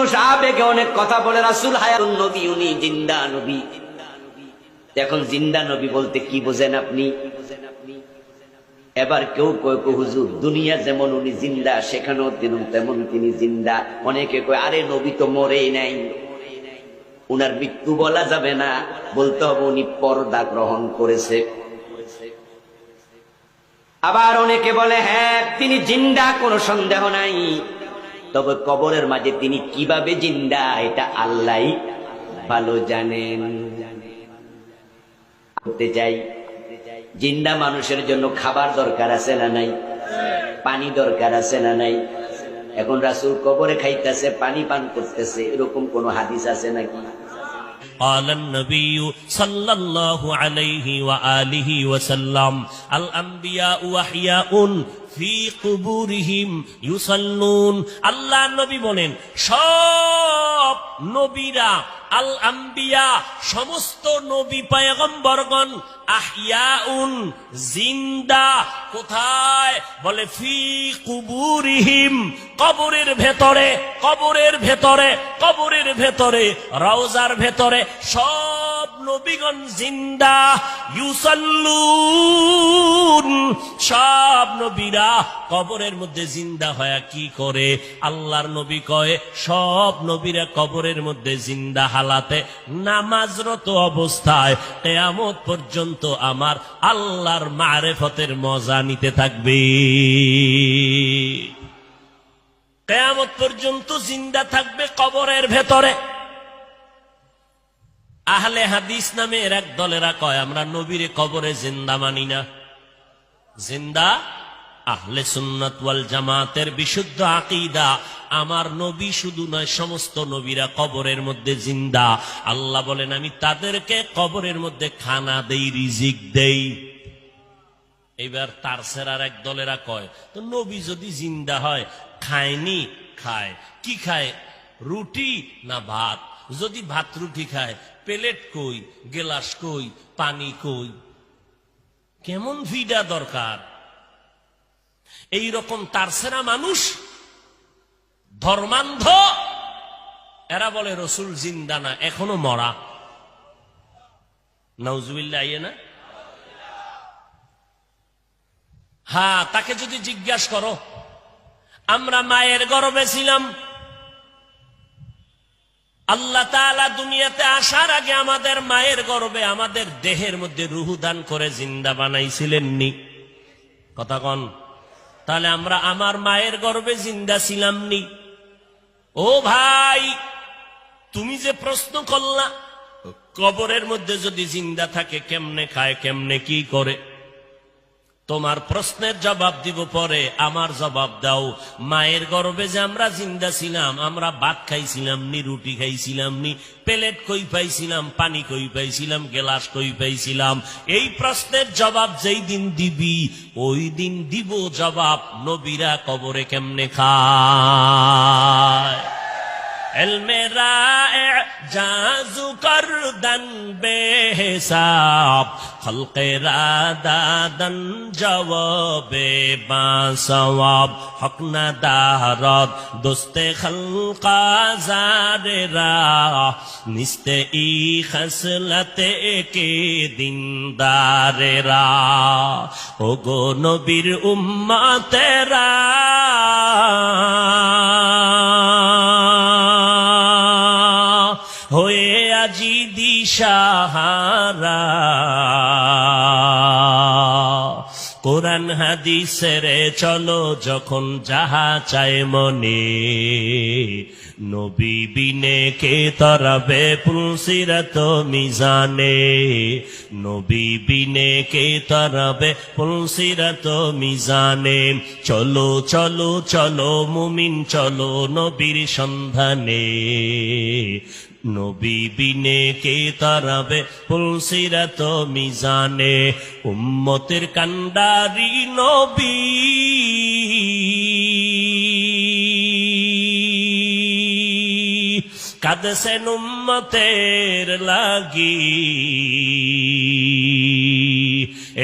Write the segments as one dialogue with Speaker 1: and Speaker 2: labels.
Speaker 1: মানুষ আবেগে অনেক কথা বলে, রাসূল হায়াতুন নবী, উনি জিন্দা নবী। এখন জিন্দা নবী বলতে কি বোঝেন আপনি? এবার কেউ কয় হুজুর দুনিয়া যেমন উনি জিন্দা, সেখানেও তেমন তিনি জিন্দা। অনেকে কয় আরে নবী তো মরেই নাই, উনার মৃত্যু বলা যাবে না, বলতে হবে উনি পর্দা গ্রহণ করেছে। আবার অনেকে বলে হ্যাঁ তিনি জিন্দা, কোনো সন্দেহ নাই, তবে কবরের মাঝে তিনি কিভাবে জিন্দা এটা আল্লাহই ভালো জানেন। করতে চাই, জিন্দা মানুষের জন্য খাবার দরকার আছে না নাই? পানি দরকার আছে না নাই? এখন রাসূল কবরে খাইতেছে, পানি পান করতেছে, এরকম কোন হাদিস আছে নাকি?
Speaker 2: قال النبي صلى الله عليه وآله وسلم الأنبياء أحياء في قبورهم يصلون। আল্লাহ নবী বলেন সব নবীরা, আল আম্বিয়া সমস্ত নবী পয়গম্বরগণ, আহইয়াউন জিন্দা। কোথায়? বলে ফি কুবুরিহিম, কবরের ভেতরে, কবরের ভেতরে, কবরের ভেতরে, রওজার ভেতরে সব নবীগণ জিন্দা। ইউসাল্লুন, সব নবীরা কবরের মধ্যে জিন্দা হয়ে কি করে? আল্লাহর নবী কয় সব নবীরা কবরের মধ্যে জিন্দা হালাতে নামাজরত অবস্থায় কিয়ামত পর্যন্ত আমার আল্লাহর মারিফতের মজা নিতে থাকবে। কিয়ামত পর্যন্ত জিন্দা থাকবে কবরের ভেতরে। আহলে হাদিস নামের এক দলেরা কয় আমরা নবীরে কবরে জিন্দা মানি না। জিন্দা আহলে সুন্নাত ওয়াল জামাতের বিশুদ্ধ আকীদা, আমার নবী শুধু নয় সমস্ত নবীরা কবরের মধ্যে জিন্দা। আল্লাহ বলেন আমি তাদেরকে কবরের মধ্যে খানা দেই, রিজিক দেই। এবার তার সেরার এক দলেরা কয় তো নবী যদি জিন্দা হয় খায়নি? খায়। কি খায়? রুটি না ভাত? যদি ভাত রুটি খায় প্লেট কই, গেলাস কই, পানি কই? কেমন ভিডা দরকার? এই রকম তারসেরা মানুষ, ধর্মান্ধ, এরা বলে রসুল জিন্দা না, এখনো মরা। নাউজুবিল্লাহ, আইয়ে না? হ্যাঁ, তাকে যদি জিজ্ঞাসা করো আমরা মায়ের গর্ভে ছিলাম, আল্লাহ তাআলা দুনিয়াতে আসার আগে আমাদের মায়ের গর্ভে আমাদের দেহের মধ্যে রূহ দান করে জিন্দা বানাইছিলেননি? কথা কন। তাহলে আমরা আমার মায়ের গর্ভে জিন্দা ছিলাম নি? ও ভাই, তুমি যে প্রশ্ন করলা কবরের মধ্যে যদি জিন্দা থাকে কেমনে খায়, কেমনে কি করে, তোমার প্রশ্নের জবাব দিব পরে, আমার জবাব দাও। মায়ের গর্ভে যে আমরা জিন্দা ছিলাম, আমরা ভাত খাইছিলাম নি, রুটি খাইছিলাম নি, প্লেট কই পাইছিলাম, পানি কই পাইছিলাম, গেলাস কই পাইছিলাম? এই প্রশ্নের জবাব যেই দিন দিবি ওই দিন দিব জবাব নবীরা কবরে কেমনে খায়। ইলমে রায়ে জাজু করদন বেহিসাব, খলকে রাদাদন জওয়াবে বাসওয়াব, হক না দারদ দোস্তে খলকা জারেরা, নিস্তে ই খসলতে কে দিনদারেরা। ও গো নবীর উম্মতেরা, হয়ে আজি দিশাহারা, কোরআন হাদিসের চলো যখন যাহা চায় মনে, নবী বিনে কে তরাবে পুলসিরাত মিজানে, নবী বিনে কে তরাবে পুলসিরাত মিজানে। চলো চলো চলো মুমিন চলো নবীর সন্ধানে, নবী বিনে কে তারাবে পুলসিরাত মিজানে। উম্মতের কান্ডারি নবী, কাঁদছেন উম্মতের লাগি,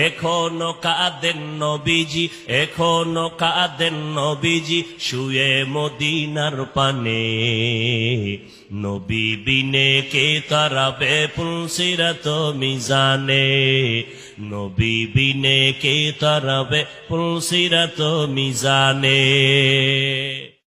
Speaker 2: এখনো কাঁদেন নবীজি, এখনো কাঁদেন নবীজি, শুয়ে মদিনার পানে। নবী বিনে কে তারাবে পুলসিরাত মিজানে, নবী বিনে কে তারাবে পুলসিরাত মিজানে।